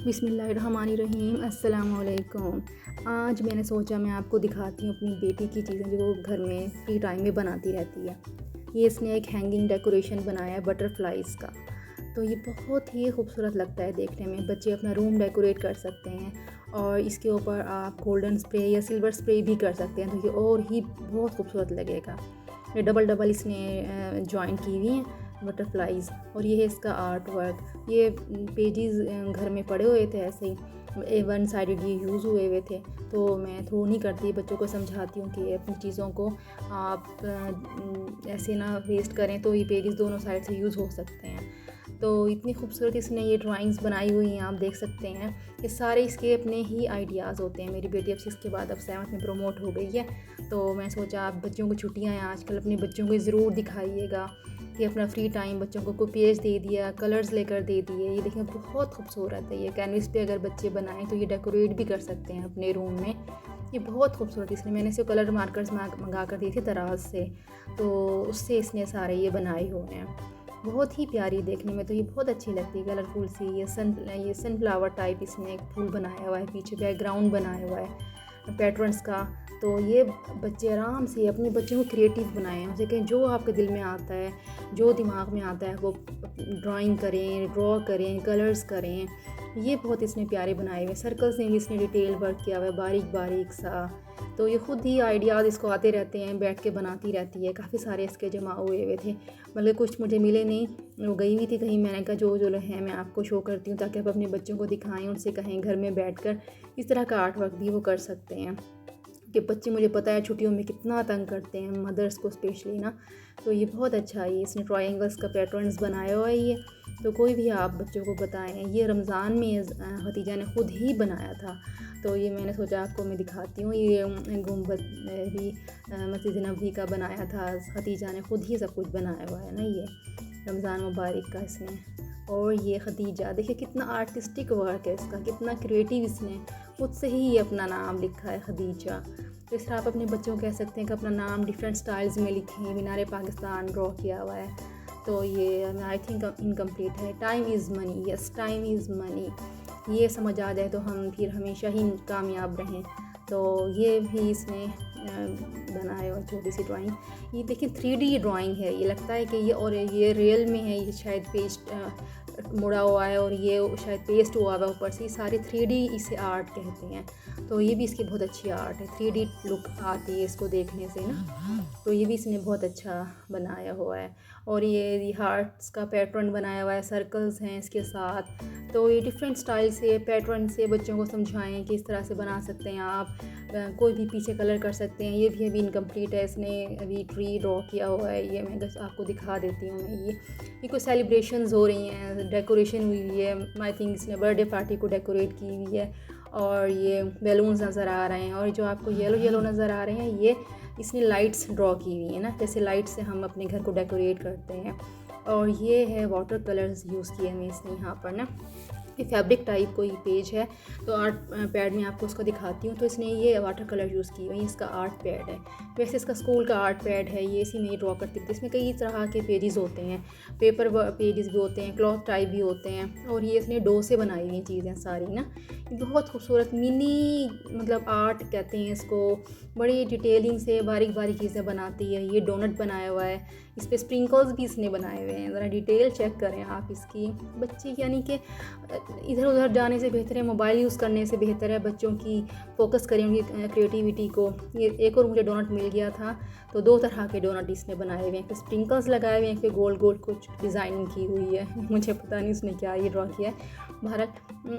बिस्मिल्लाहिर्रहमानिर्रहीम अस्सलाम वालेकुम। आज मैंने सोचा मैं आपको दिखाती हूँ अपनी बेटी की चीज़ें जो वो घर में फ्री टाइम में बनाती रहती है। ये इसने एक हैंगिंग डेकोरेशन बनाया है बटरफ्लाइज़ का। तो ये बहुत ही खूबसूरत लगता है देखने में। बच्चे अपना रूम डेकोरेट कर सकते हैं और इसके ऊपर आप गोल्डन स्प्रे या सिल्वर स्प्रे भी कर सकते हैं, तो ये और ही बहुत खूबसूरत लगेगा। ये डबल डबल इसने जॉइंट की हुई हैं बटरफ्लाइज़, और ये है इसका आर्ट वर्क। ये पेजेस घर में पड़े हुए थे ऐसे ही, वन साइडेड ये यूज़ हुए थे, तो मैं थ्रो नहीं करती, बच्चों को समझाती हूँ कि अपनी चीज़ों को आप ऐसे ना वेस्ट करें, तो ये पेजेस दोनों साइड से यूज़ हो सकते हैं। तो इतनी खूबसूरत इसने ये ड्राइंग्स बनाई हुई हैं, आप देख सकते हैं। ये सारे इसके अपने ही आइडियाज़ होते हैं। मेरी बेटी अब इसके बाद अब 7th में प्रमोट हो गई है, तो मैं सोचा आप बच्चों को छुट्टियाँ हैं आजकल, अपने बच्चों को ज़रूर दिखाइएगा कि अपना फ्री टाइम बच्चों को कोई पेज दे दिया, कलर्स लेकर दे दिए। ये देखें बहुत खूबसूरत है। ये कैनवस पे अगर बच्चे बनाएं तो ये डेकोरेट भी कर सकते हैं अपने रूम में। ये बहुत खूबसूरत, इसने मैंने इसे कलर मार्कर्स मंगा कर दिए थे दराज से, तो उससे इसने सारे ये बनाए हुए हैं। बहुत ही प्यारी देखने में, तो ये बहुत अच्छी लगती है कलरफुल सी। ये सनफ्लावर टाइप इसने एक फूल बनाया हुआ है, पीछे बैकग्राउंड बनाया हुआ है पैटर्न्स का। तो ये बच्चे आराम से अपने बच्चों को क्रिएटिव बनाएं, उसे कहें जो आपके दिल में आता है, जो दिमाग में आता है वो ड्राइंग करें, ड्रॉ करें, कलर्स करें। ये बहुत इसने प्यारे बनाए हुए, सर्कल्स में भी इसने डिटेल वर्क किया हुआ है बारीक बारीक सा। तो ये ख़ुद ही आइडियाज़ इसको आते रहते हैं, बैठ के बनाती रहती है। काफ़ी सारे इसके जमा हुए थे, मतलब कुछ मुझे मिले नहीं, वो गई हुई थी कहीं। मैंने कहा जो जो है मैं आपको शो करती हूँ ताकि आप अपने बच्चों को दिखाएं, उनसे कहें घर में बैठकर इस तरह का आर्ट वर्क भी वो कर सकते हैं। कि बच्चे मुझे पता है छुट्टियों में कितना तंग करते हैं, मदर्स को स्पेशली ना। तो ये बहुत अच्छा है, इसने ट्रायंगल्स का पैटर्न्स बनाया हुआ है ये। तो कोई भी आप बच्चों को बताएं, ये रमज़ान में खतीजा ने ख़ुद ही बनाया था, तो ये मैंने सोचा आपको मैं दिखाती हूँ। ये गुंबद भी मस्जिद नबवी का बनाया था, खतीजा ने ख़ुद ही सब कुछ बनाया हुआ है ना, ये रमज़ान मुबारक का इसने। और ये खतीजा देखिए कितना आर्टिस्टिक वर्क है इसका, कितना क्रिएटिव, इसने खुद से ही अपना नाम लिखा है खदीजा। तो इस तरह आप अपने बच्चों को कह सकते हैं कि अपना नाम डिफरेंट स्टाइल्स में लिखें। मीनार पाकिस्तान ड्रॉ किया हुआ है, तो ये आई थिंक इनकम्प्लीट है। Time is money, yes time is money, ये समझ आ जाए तो हम फिर हमेशा ही कामयाब रहें। तो ये भी इसने बनाया और छोटी सी ड्राइंग। ये देखिए 3D ड्राइंग है, ये लगता है कि ये रियल में है। ये शायद पेस्ट मुड़ा हुआ है और ये शायद पेस्ट हुआ हुआ ऊपर से। सारे 3D इसे आर्ट कहते हैं, तो ये भी इसकी बहुत अच्छी आर्ट है। 3D लुक आती है इसको देखने से ना, तो ये भी इसने बहुत अच्छा बनाया हुआ है। और ये हार्ट्स का पैटर्न बनाया हुआ है, सर्कल्स हैं इसके साथ। तो ये डिफरेंट स्टाइल से पैटर्न से बच्चों को समझाएं कि इस तरह से बना सकते हैं आप। कोई भी पीछे कलर कर सकते हैं। ये भी अभी इनकम्प्लीट है, इसने अभी ट्री ड्रॉ किया हुआ है। ये मैं बस आपको दिखा देती हूँ। मैं ये कोई सेलिब्रेशंस हो रही हैं, डेकोरेशन हुई हुई है। आई थिंक इसने बर्थडे पार्टी को डेकोरेट की हुई है। और ये बैलून्स नज़र आ रहे हैं, और जो आपको येलो येलो नज़र आ रहे हैं ये इसने लाइट्स ड्रॉ की हुई है ना, जैसे लाइट से हम अपने घर को डेकोरेट करते हैं। और ये है वाटर कलर्स यूज़ किए हैं इसने यहाँ पर ना। ये फैब्रिक टाइप कोई पेज है, तो आर्ट पैड में आपको उसको दिखाती हूँ। तो इसने ये वाटर कलर यूज़ की हुई है, इसका आर्ट पैड है। वैसे इसका स्कूल का आर्ट पैड है, ये इसी में ड्रॉ करती थी। इसमें कई तरह के पेजेस होते हैं, पेपर पेजेस भी होते हैं, क्लॉथ टाइप भी होते हैं। और ये इसने डो से बनाई हुई चीज़ें सारी ना। बहुत खूबसूरत मिनी मतलब आर्ट कहते हैं इसको, बड़ी डिटेलिंग से बारीक बारीक चीज़ें बनाती है। ये डोनट बनाया हुआ है, इस पर स्प्रिंकल्स भी इसने बनाए हुए हैं। ज़रा डिटेल चेक करें आप इसकी। बच्चे यानी कि इधर उधर जाने से बेहतर है, मोबाइल यूज़ करने से बेहतर है बच्चों की फोकस करें उनकी क्रिएटिविटी को। ये एक और मुझे डोनट मिल गया था, तो 2 तरह के डोनट इसने बनाए हुए हैं। एक स्प्रिंकल्स लगाए हुए हैं, एक गोल गोल कुछ डिज़ाइनिंग की हुई है। मुझे पता नहीं उसने क्या ये ड्रॉ किया है। भारत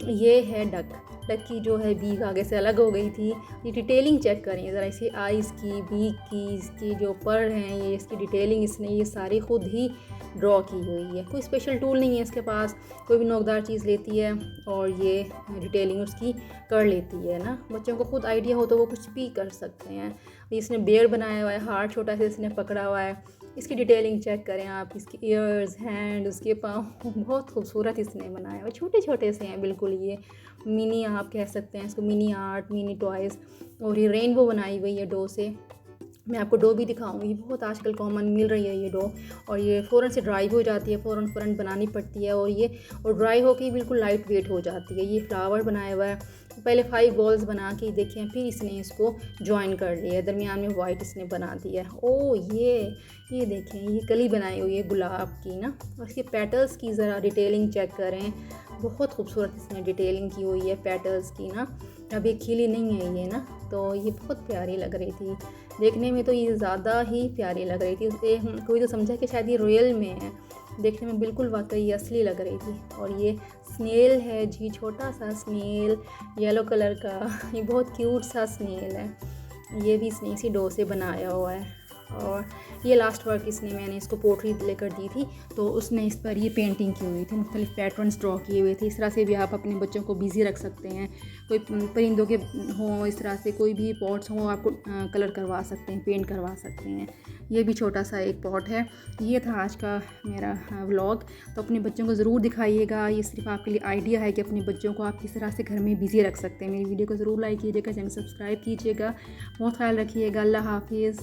ये है डक की जो है बीक आगे से अलग हो गई थी। ये डिटेलिंग चेक करें ज़रा, इसी आइज़ की, बीक की, इसकी जो पर हैं, ये इसकी डिटेलिंग इसने ये सारी ख़ुद ही ड्रॉ की हुई है। कोई स्पेशल टूल नहीं है इसके पास, कोई भी नोकदार चीज़ लेती है और ये डिटेलिंग उसकी कर लेती है ना। बच्चों को खुद आइडिया हो तो वो कुछ भी कर सकते हैं। इसने बेयर बनाया हुआ है, हार्ट छोटा सा इसने पकड़ा हुआ है। इसकी डिटेलिंग चेक करें आप, इसके ईयर्स, हैंड, उसके पाँव, बहुत खूबसूरत इसने बनाया हुआ। छोटे छोटे से हैं बिल्कुल, ये मिनी आप कह सकते हैं इसको, मिनी आर्ट, मिनी टॉयज़। और ये रेनबो बनाई हुई है डो से। मैं आपको डो भी दिखाऊंगी, बहुत आजकल कॉमन मिल रही है ये डो, और ये फ़ौरन से ड्राई भी हो जाती है, फ़ौरन बनानी पड़ती है, और ड्राई होकर बिल्कुल लाइट वेट हो जाती है। ये फ्लावर बनाया हुआ है, पहले 5 बॉल्स बना के देखें, फिर इसने इसको ज्वाइन कर लिया है, दरमियान में वाइट इसने बना दिया है। ओ ये देखें, ये कली बनाई हुई है गुलाब की ना, और इसके पेटल्स की ज़रा डिटेलिंग चेक करें, बहुत खूबसूरत इसने डिटेलिंग की हुई है पेटल्स की ना। अब ये खिली नहीं है ये ना, तो ये बहुत प्यारी लग रही थी देखने में, तो ये ज़्यादा ही प्यारी लग रही थी। कोई तो समझा कि शायद ये रॉयल में है, देखने में बिल्कुल वाकई असली लग रही थी। और ये स्नेल है जी, छोटा सा स्नेल येलो कलर का, ये बहुत क्यूट सा स्नेल है। ये भी इसने इसी डो से बनाया हुआ है। और ये लास्ट वर्क मैंने इसको पोट्री लेकर दी थी, तो उसने इस पर ये पेंटिंग की हुई थी, मुख्तलिफ पैटर्न्स ड्रॉ किए हुए थे। इस तरह से भी आप अपने बच्चों को बिज़ी रख सकते हैं, कोई परिंदों के हों, इस तरह से कोई भी पॉट्स हों आपको कलर करवा सकते हैं, पेंट करवा सकते हैं। ये भी छोटा सा एक पॉट है। ये था आज का मेरा व्लॉग, तो अपने बच्चों को ज़रूर दिखाइएगा। ये सिर्फ आपके लिए आइडिया है कि अपने बच्चों को आप किस तरह से घर में बिज़ी रख सकते हैं। मेरी वीडियो को ज़रूर लाइक कीजिएगा, चैनल सब्सक्राइब कीजिएगा। बहुत ख्याल रखिएगा। अल्लाह हाफिज़।